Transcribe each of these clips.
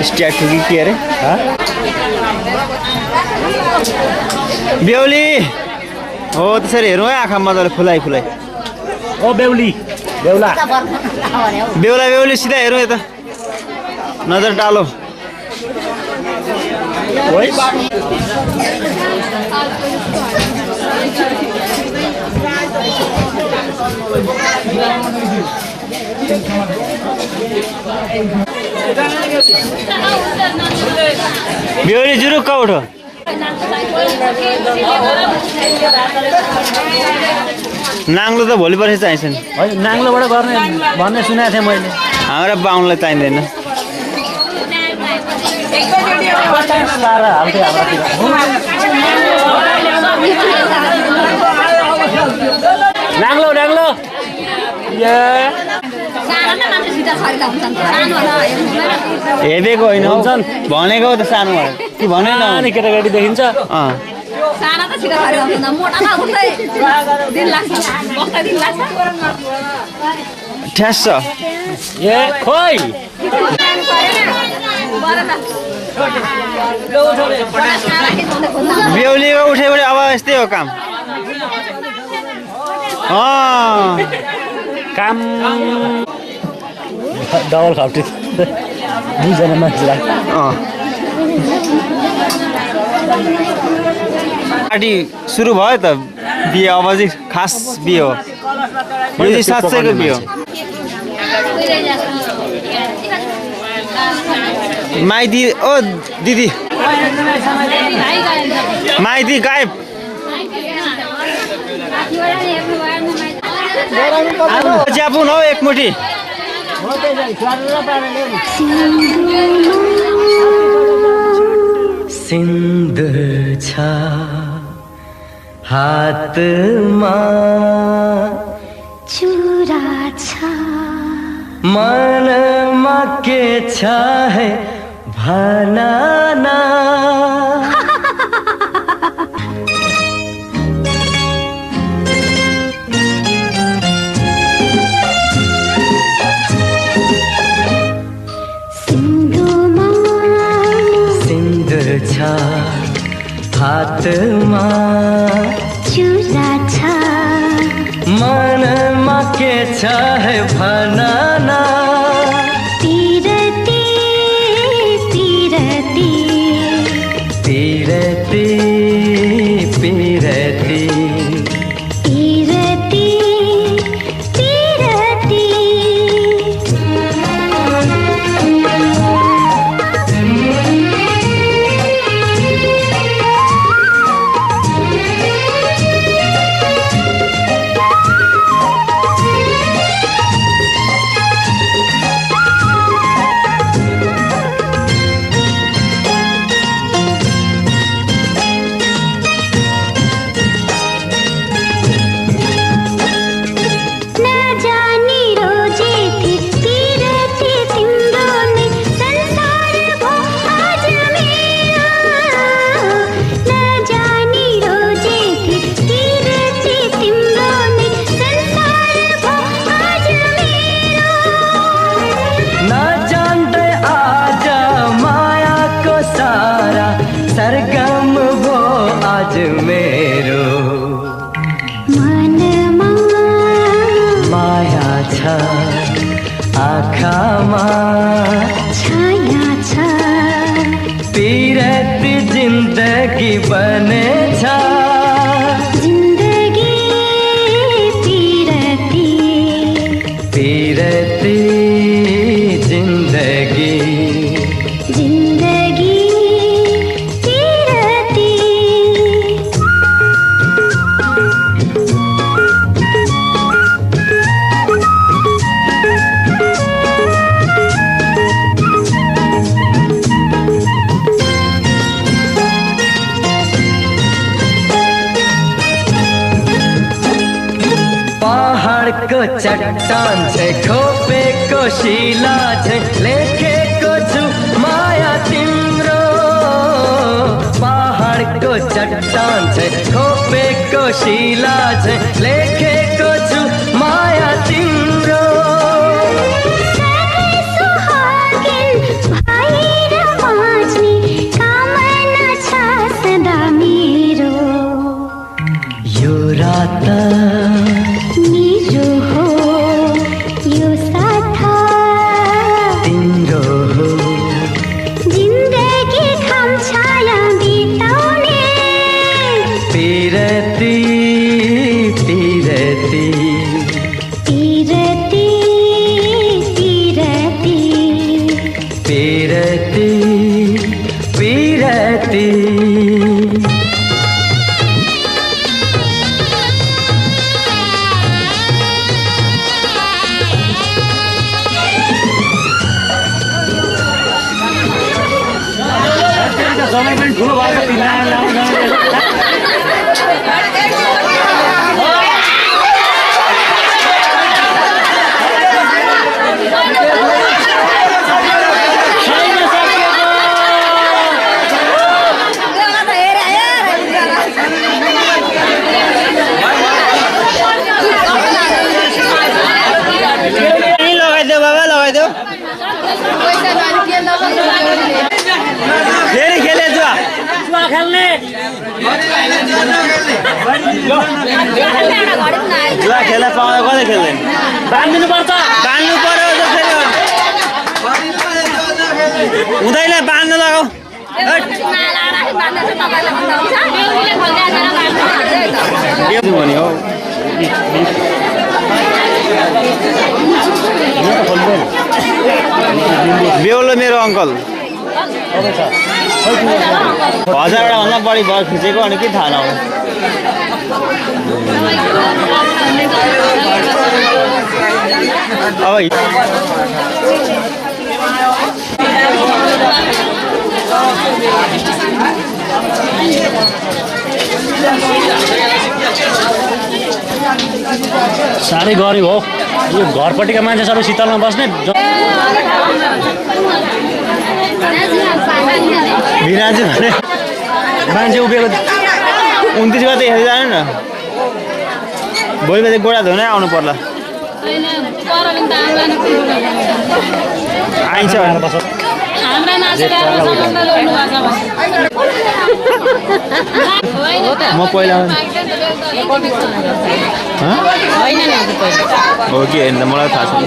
Statue कि के अरे बेहुली हो त्यसरी हेरौँ है आँखा मजाले फुलाइ फुलाइ ओ बेहुली बेहुला बेहुला बेहुली सिधा हेरौँ यता नजर डालो बेहुली जुरुक्क उठो नाङ्लो त भोलि पर्सि चाहिन्छ नि नाङ्लोबाट गर्ने भन्ने सुनेको थिएँ मैले हाम्रा बाहुनलाई चाहिँदैन नाङ्लो नाङ्लो हेरेको होइन भनेको त सानो भयो कि भने न केटाकेटी देखिन्छ ठ्यास ए खोइ बेहुलीको उठेबाट अब यस्तै हो काम काम डबल खप्टी दुईजना मान्छेलाई पार्टी सुरु भयो त बिहे अब चाहिँ खास बिहे हो यो चाहिँ साँच्चैको बिहे हो माइती ओ दिदी माइती गायब च्यापुन हौ एकमुठी सिंदूर छा हातमा चुरा छा मनमा के छ है भना ना हातमा चुरा छ मनमा के छ है भनाना पिरती पिरती पिरती पिरती पिरती पिरती सरगम वो आज मेरो मनमा माया छ आँखामा छाया छ पिरत जिन्दगी बनेछ जिन्दगी पिरती पिरती जिन्दगी जिन्दगी पिरती पहाडको चट्टान छै खोपेको शिला छै लेखेको छु माया तिम्रो पहाडको चट्टान छै खोपेको शिला छै लेखेको छु माया तिम्रो सुहागिन रहती पी रहती। समय पनि ठुलो भएको लगाइदेऊ बाबा, लगाइदेऊ। फेरि खेले जुवा खेल्ने जुवा खेल्न पाउँदा कतै खेल्दैन। बाँधिदिनु पर्छ। बाँध्नु पर्यो जसरी हुँदैन, बाँध्नु लगाऊ। भने हो बेहुलो मेरो अङ्कल 1000 भन्दा बढी भयो खिचेको, अनि के थाहा नहुँ। अब साह्रै गरिब हो यो घरपट्टिका मान्छेहरू शीतलमा बस्ने। बिराजी भने मान्छे उभिएको 29 गते हेरेर जानु न। भोलि बजे गोडा धुनै आउनु पर्ला। आइन्छ म पहिला हो कि होइन मलाई थाहा छैन।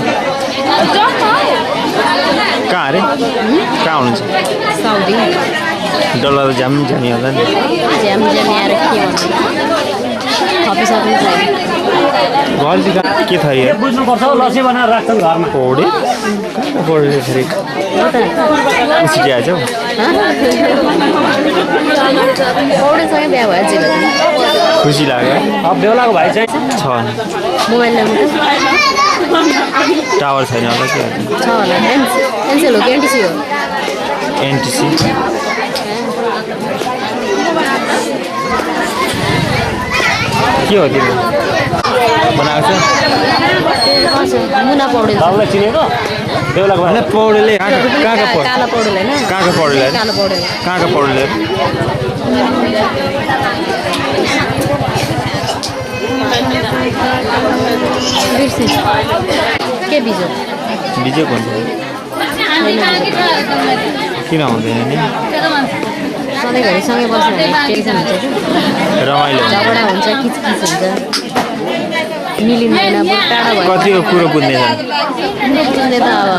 कहाँ अरे कहाँ हुनुहुन्छ? साउदी डलर जाम जाने होला नि। ज्याम आएर के भन्नु थपिसक्नु छैन। घरतिर के थियो यार? बुझ्नुपर्छ हौ, लसी बनाएर राख्छन् घरमा। पौडे पौडे फेरि खुसी आएछ हौ। पौडेसँगै बिहा भयो जे खुसी लाग्यो। अब बेहुलाको भाइ चाहिँ छ मोबाइल नम्बर टावर छैन होला के छ होला। एनसेल हो कि एनटिसी हो? एनटिसी। के हो तिम्रो बनाएको छ? मुना पौडेल बाबुलाई चिनेको बेहुलाको भाइ पौडेले काला पौडेल होइन? कहाँको पौडेले? कालो पौडेल कहाँको पौडेले? बिर्सिन् के बिजो बिजो कोन किन हुँदैन नि? सधैँभरि सँगै बस्नु भने टेन्सन हुन्छ कि रमाइलो झगडा हुन्छ, किचकिच हुन्छ, मिलिँदैन, टाढा भयो। कतिको कुरो बुझ्नेछन्? बुझ्ने त अब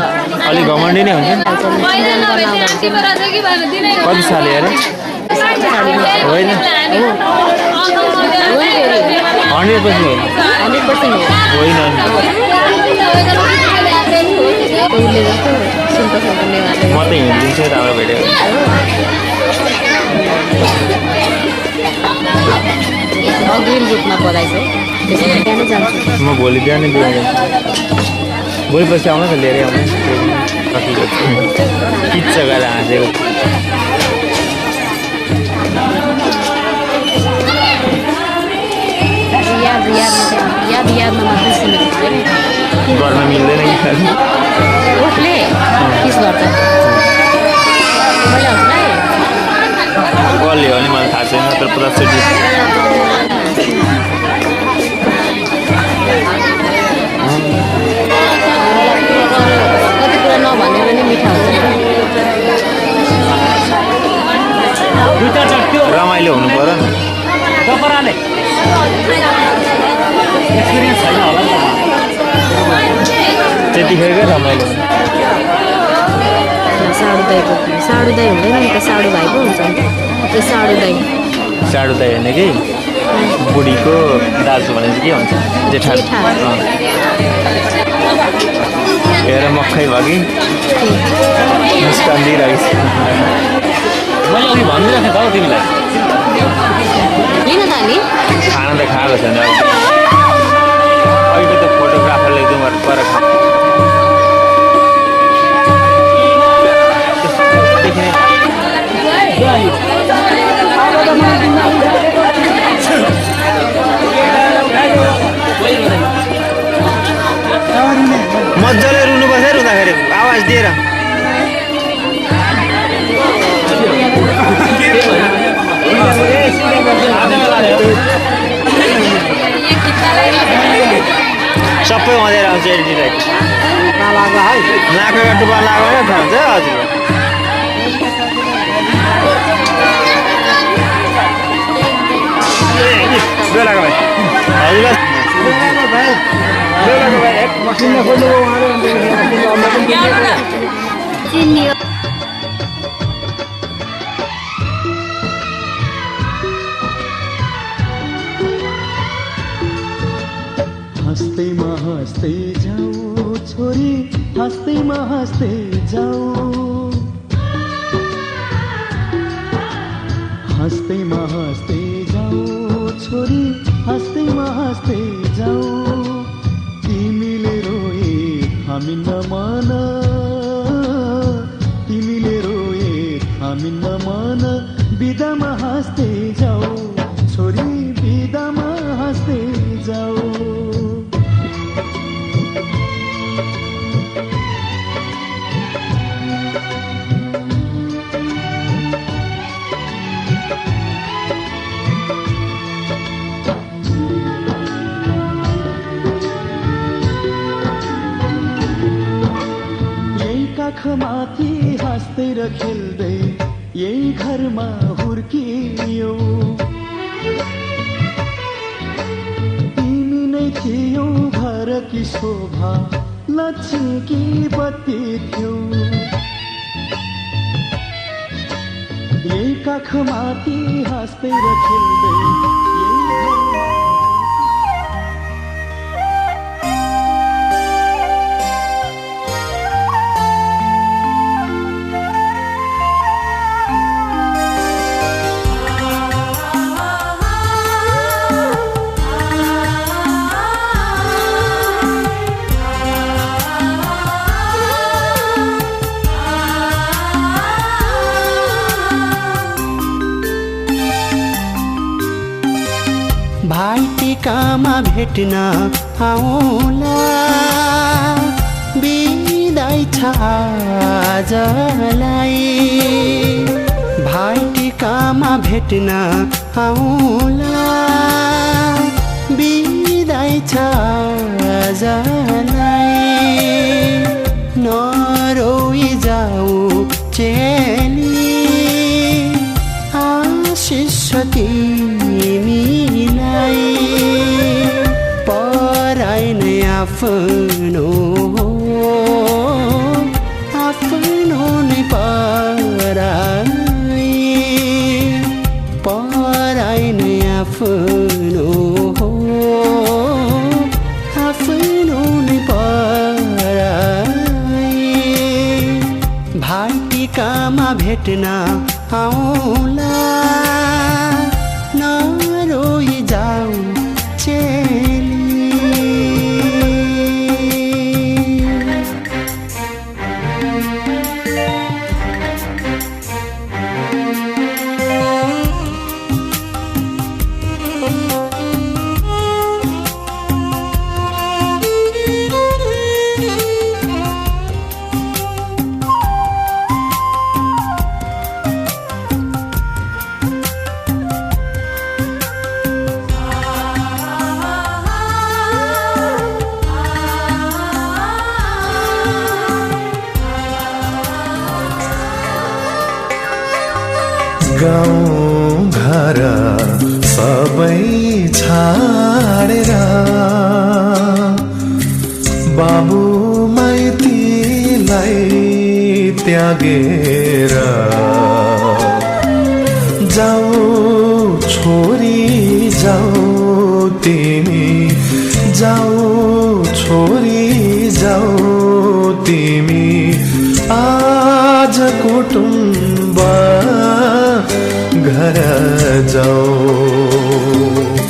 अलिक घमण्डी नै हुन्छ। कति साल अरे होइन 100% हो 100% हो। होइन उसले जस्तो सुनको सुनको नेवारले म त हिँडिदिन्छु राम्रो भेट्यो। अग्रिम रूपमा बधाई छ। त्यसै बिहानै जान्छु। म भोलि बिहानै बिहा जान्छु। भोलि पछि आउनु त लिएरै आउनु। किच्छ गएर हाँसेको। यादमा मात्रै सुनेको थिएँ। गर्न मिल्दैन कि खालि उसले किस गर्छ मैले उसलाई कसले हो नि मलाई थाहा छैन, तर पुराचोटि कति कुरा नभने पनि मिठा हुन्छ। रमाइलो हुनु पर्यो नि। टपराले एक्सपिरियन्स छैन होला नि त। त्यतिखेरकै रमाइलो हुन्छ। साडु दाई हुँदैन नि त, साडु भाइ पो हुन्छ नि त। ए साडु दाई होइन कि बुढीको दाजु भने चाहिँ के हुन्छ? जेठा। हेर मक्खै भयो कि मुस्कान दिइरहेको छ मैले अघि भनिदिरहेको थिएँ त हौ तिमीलाई लिन त अनि खाना त खाएको छैन अहिले त फोटोग्राफरले जुमर पर मजाले रुनुपर्छ रुँदाखेरि आवाज दिएर सबै अँधेर आउँछ एलइडी लाइट नाकमा टुप्पा लगाएर खान्छ हजुर हँस्दैमा हँस्दै जाऊ छोरी हँस्दैमा हँस्दै जाऊ हँस्दैमा हँस्दै जाऊ छोरी हँस्दैमा हँस्दै जाऊ तिमीले रोए थामिन्न मन तिमीले रोए थामिन्न मन बिदामा हाँस्दै जाऊ छोरी बिदामा हाँस्दै जाऊ माथि हाँस्दै र खेल्दै यही घरमा हुर्कियो तिमी नै थियौ घरकी शोभा लक्ष्मीकी बत्ती थियौ यही काखमाथि हाँस्दै र खेल्दै भाइटिकामा भेट्न आउला बिदाई छ आजलाई भाइटिकामा भेट्न आउला बिदाई छ आजलाई नरोई जाऊ चेली आशिष तिमीलाई पराई नै आफ्नो आफ्नो नै पराई पराई नै आफ्नो आफ्नो नै पराई भाइटिकामा भेट्न आउला नरोई जाऊ चेली गाउँ घर सबै छाडेर बाबु माइतीलाई त्यागेर जाऊ छोरी जाऊ तिमी जाऊ छोरी जाऊ तिमी आज कुटुम्ब घर जाऊ।